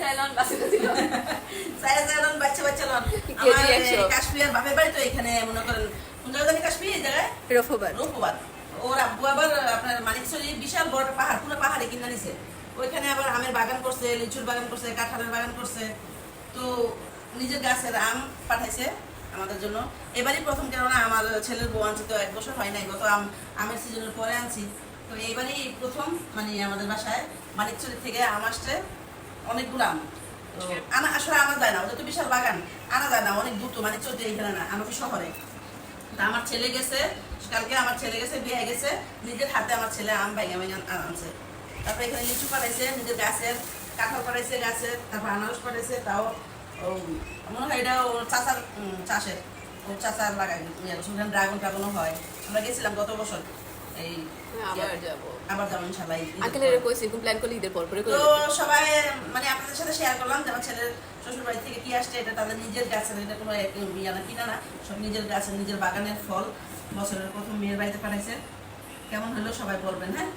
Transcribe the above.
চাইলাম বাসে দিলাম সাইরা সাইরা বাচ্চা বাচ্চা লন কেজি আমার 100 কাশ্মীর বাপের বাড়ি তো এখানে মনে করেন কোন জায়গায় কাশ্মীর এই জায়গায় রফবাদ রূপবাদ ওর আব্বু আবার আপনার মানিকচুরি বিশাল বড় পাহাড় পুরো পাহাড়ে কিনা নিছে ওইখানে আবার আমের বাগান করছে লিচুর বাগান করছে কাঁঠালের বাগান করছে তো নিজের গাছের আম পাঠাইছে আমাদের জন্য এবারই প্রথম কেননা আমার ছেলের বউ আনছি তো 1 বছর হয় নাই গত আমের সিজনের পরে আনছি তো এইবারই প্রথম মানে আমাদের বাসায় মানিকচুরি থেকে আম আসছে অনেকগুলো আম তো আনা আসলে আনা যায় না ওদের তো বিশাল বাগান আনা যায় না অনেক দূর তো মানিকচুরি এইখানে না আমাকে শহরে তা আমার ছেলে গেছে কালকে আমার ছেলে গেছে বিয়ে গেছে নিজের হাতে আমার ছেলে আম বাইগা আনছে তারপরে এখানে লিচু পাঠাইছে নিজের গাছের কাঁঠাল পাঠাইছে গাছের তারপর আনারস পাঠাইছে তাও মনে হয় এটা ওর চাচার চাষের ওর চাচার লাগাই সেখানে ড্রাগন ট্রাগনও হয় আমরা গেছিলাম গত বছর এই আবার যাবো ইনশাল্লাহ আঙ্কেলের কইছি কোন প্ল্যান করলে ঈদের পর পরে তো সবাই মানে আপনাদের সাথে শেয়ার করলাম যে আমার ছেলের শ্বশুর বাড়ি থেকে কি আসছে এটা তাদের নিজের গাছের এটা কোনো ইয়ানা কিনা না সব নিজের গাছের নিজের বাগানের ফল বছরের প্রথম মেয়ের বাড়িতে পাঠাইছে কেমন হলো সবাই বলবেন হ্যাঁ